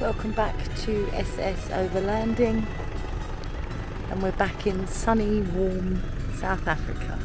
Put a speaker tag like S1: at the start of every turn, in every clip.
S1: Welcome back to SS Overlanding, and we're back in sunny, warm South Africa.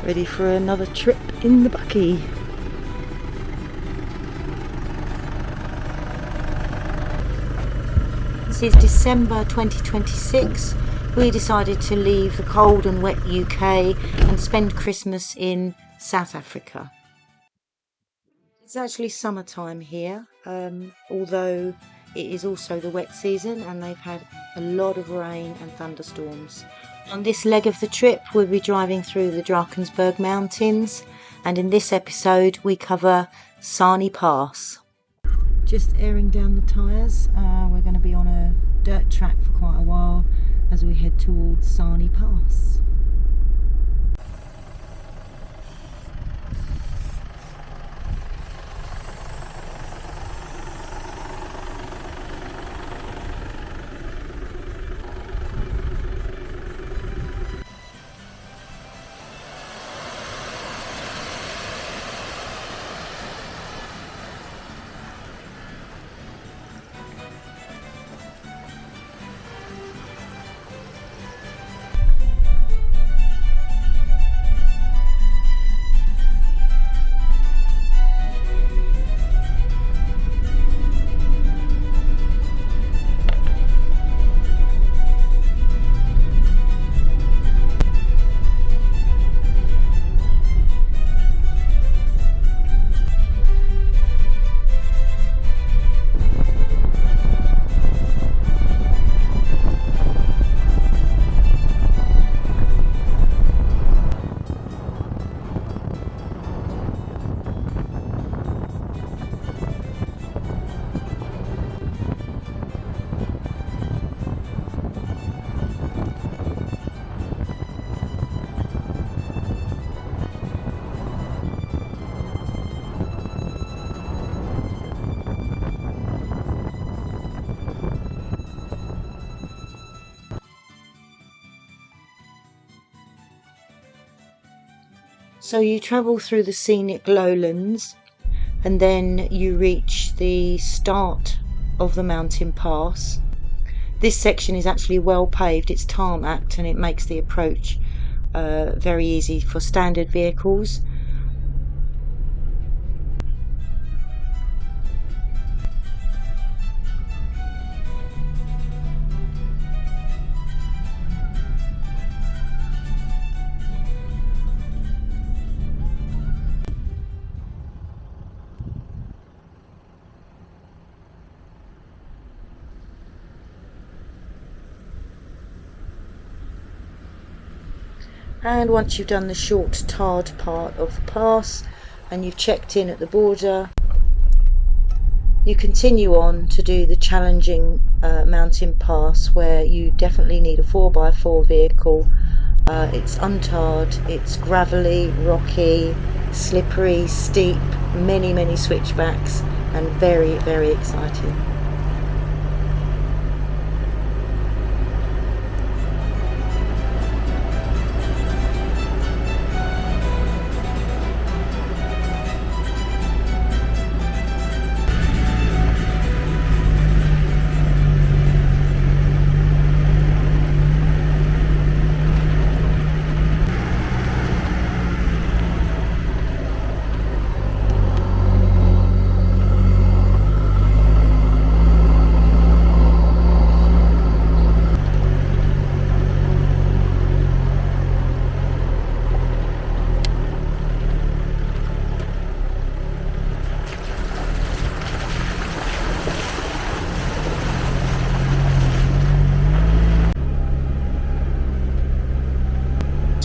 S1: Ready for another trip in the bucky. This is December 2026. We decided to leave the cold and wet UK and spend Christmas in South Africa. It's actually summertime here, although it is also the wet season and they've had a lot of rain and thunderstorms. On this leg of the trip we'll be driving through the Drakensburg mountains, and in this episode we cover Sani Pass. Just airing down the tyres, we're going to be on a dirt track for quite a while as we head towards Sani Pass. So you travel through the scenic lowlands and then you reach the start of the mountain pass. This section is actually well paved, it's tarmacked, and it makes the approach very easy for standard vehicles. And once you've done the short tarred part of the pass and you've checked in at the border, you continue on to do the challenging mountain pass, where you definitely need a 4x4 vehicle. It's untarred, it's gravelly, rocky, slippery, steep, many switchbacks, and very exciting.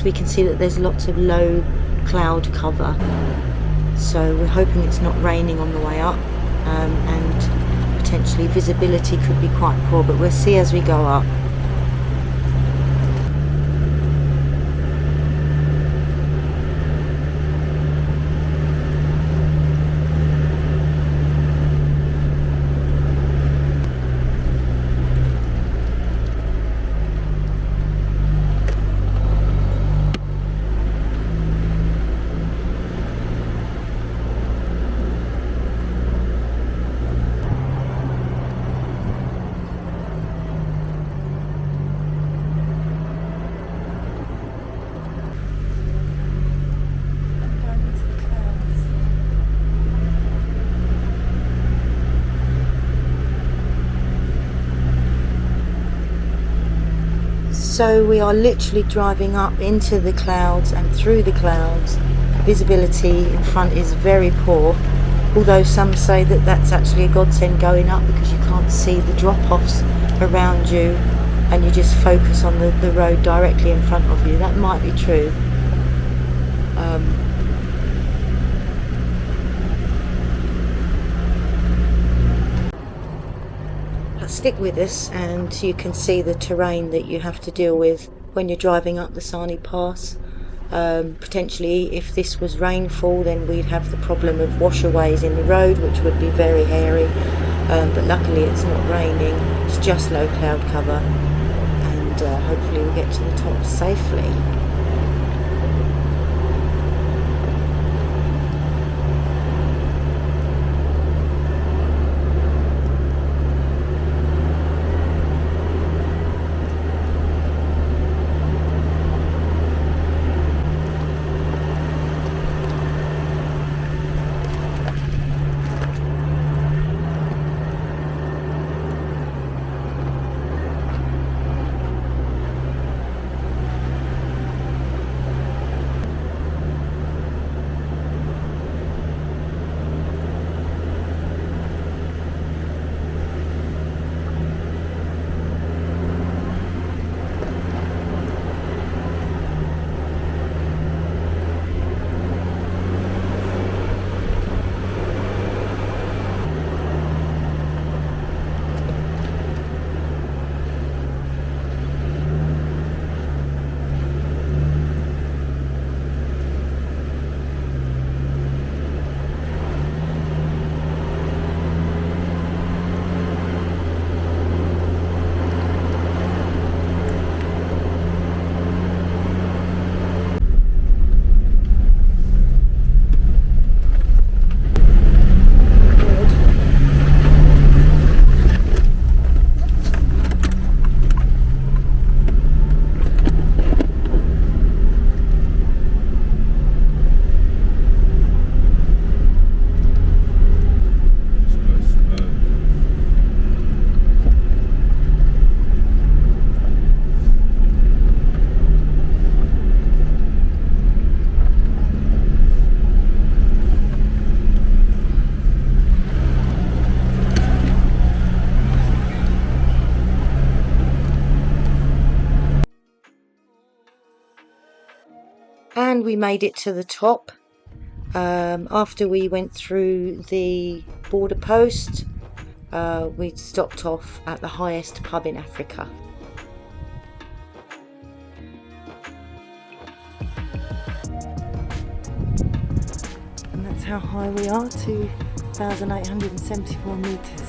S1: We can see that there's lots of low cloud cover, so we're hoping it's not raining on the way up, and potentially visibility could be quite poor, but we'll see as we go up. So we are literally driving up into the clouds and through the clouds. Visibility in front is very poor, although some say that that's actually a godsend going up because you can't see the drop-offs around you and you just focus on the road directly in front of you. That might be true. But stick with us and you can see the terrain that you have to deal with when you're driving up the Sani Pass. Potentially, if this was rainfall, then we'd have the problem of washaways in the road, which would be very hairy. But luckily it's not raining, it's just low cloud cover, and hopefully we'll get to the top safely. And we made it to the top. After we went through the border post, we stopped off at the highest pub in Africa. And that's how high we are, 2,874 meters.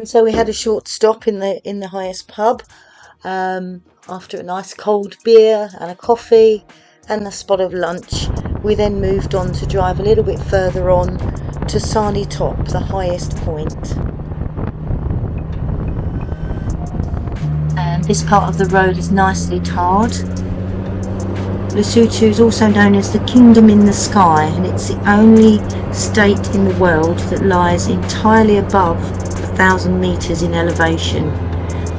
S1: So we had a short stop in the highest pub after a nice cold beer and a coffee and a spot of lunch. We then moved on to drive a little bit further on to Sani Top, the highest point. And this part of the road is nicely tarred. Lesotho is also known as the Kingdom in the Sky, and it's the only state in the world that lies entirely above 1,000 meters in elevation,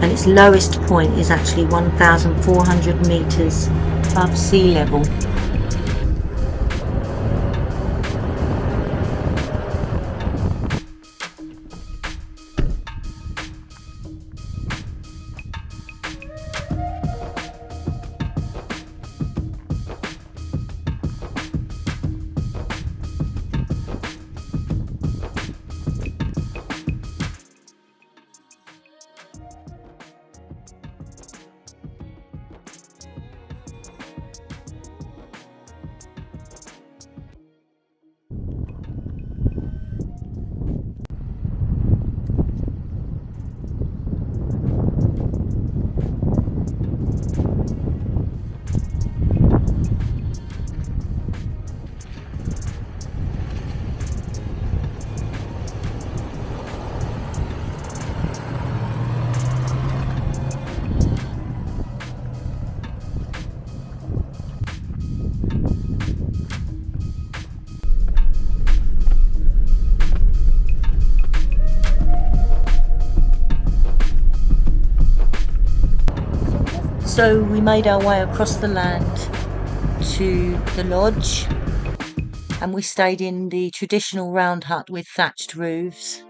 S1: and its lowest point is actually 1,400 meters above sea level. So we made our way across the land to the lodge, and we stayed in the traditional round hut with thatched roofs.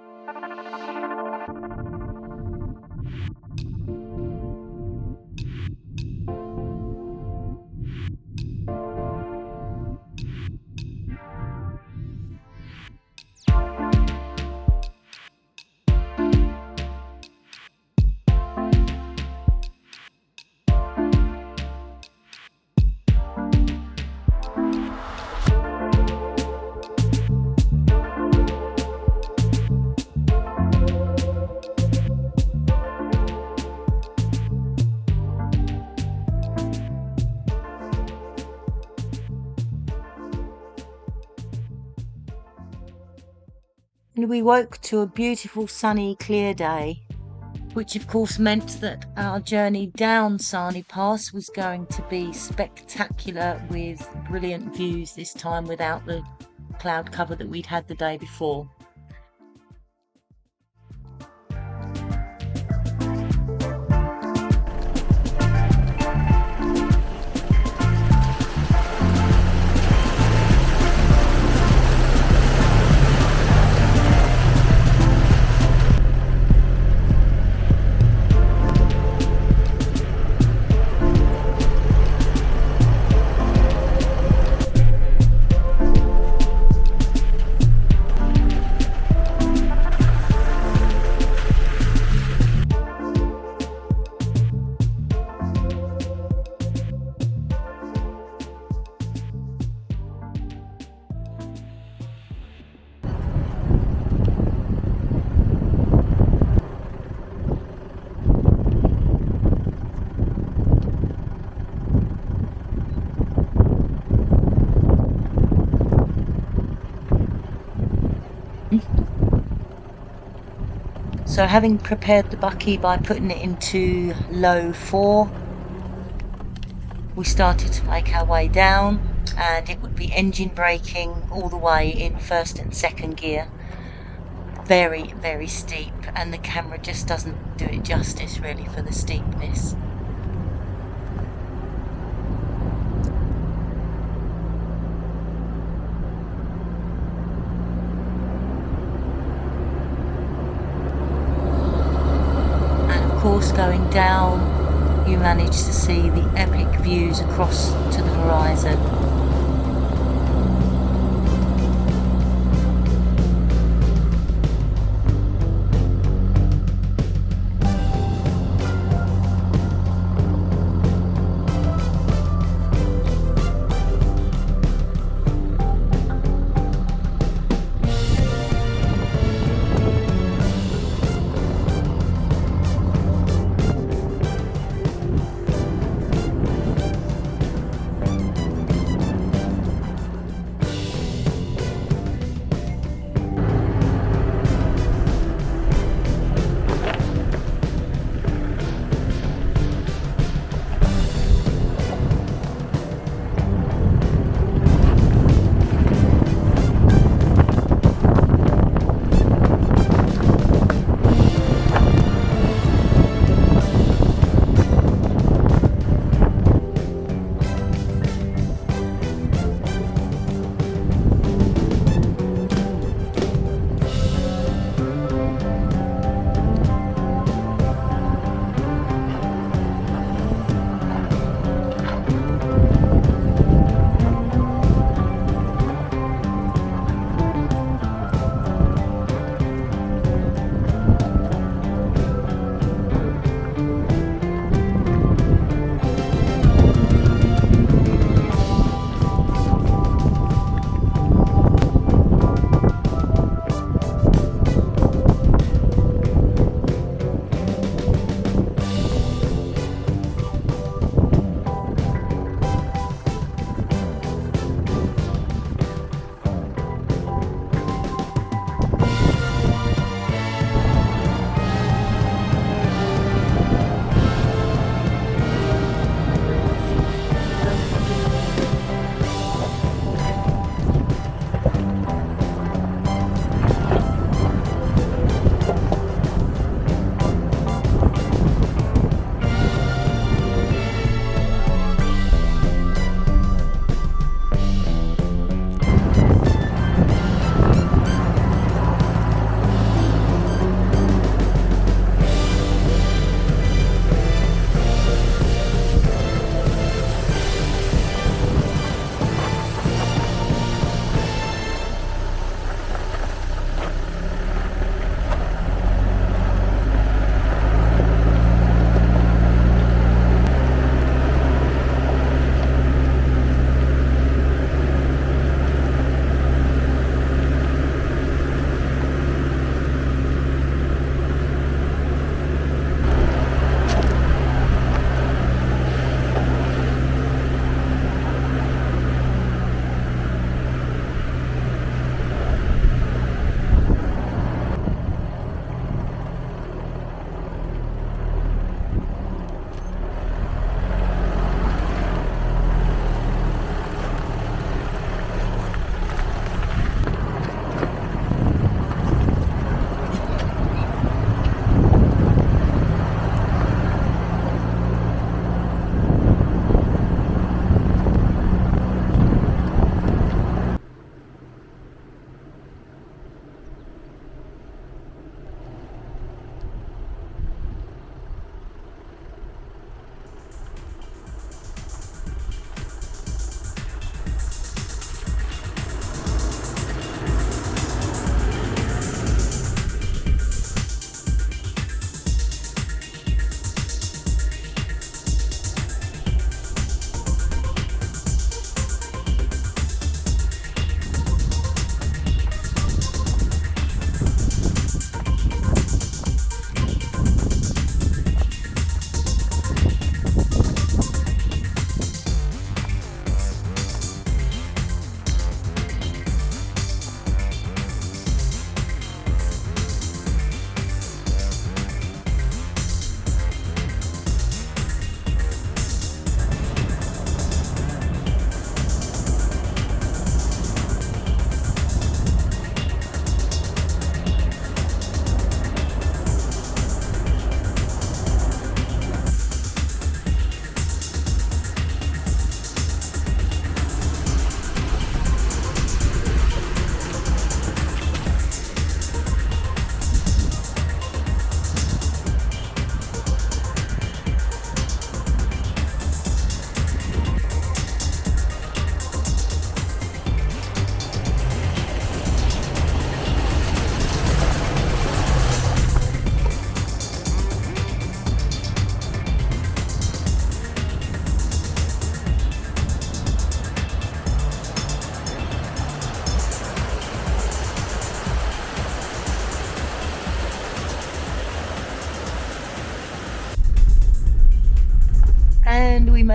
S1: And we woke to a beautiful sunny clear day, which of course meant that our journey down Sani Pass was going to be spectacular with brilliant views, this time without the cloud cover that we'd had the day before. So having prepared the bucky by putting it into low 4, we started to make our way down, and it would be engine braking all the way in first and second gear. Very, very steep, and the camera just doesn't do it justice really for the steepness. And of course, going down, you manage to see the epic views across to the horizon.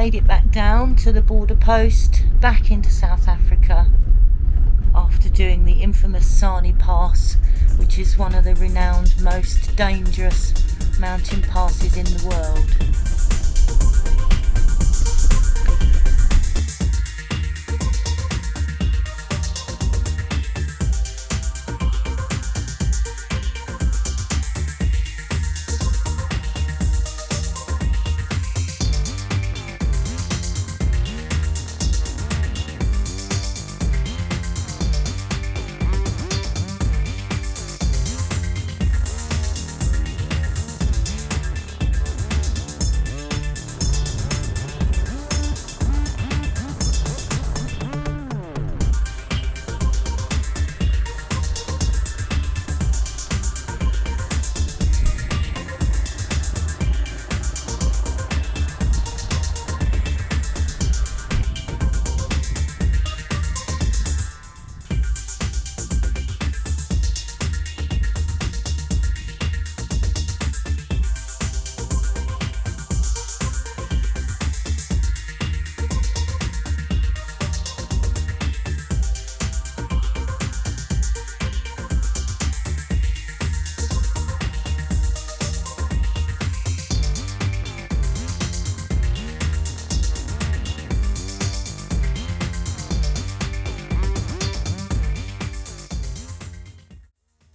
S1: made it back down to the border post, back into South Africa, after doing the infamous Sani Pass, which is one of the renowned most dangerous mountain passes in the world.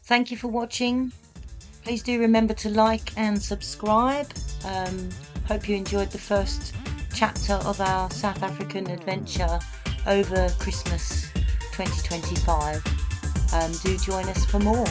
S1: Thank you for watching. Please do remember to like and subscribe. Hope you enjoyed the first chapter of our South African adventure over Christmas 2025. Do join us for more.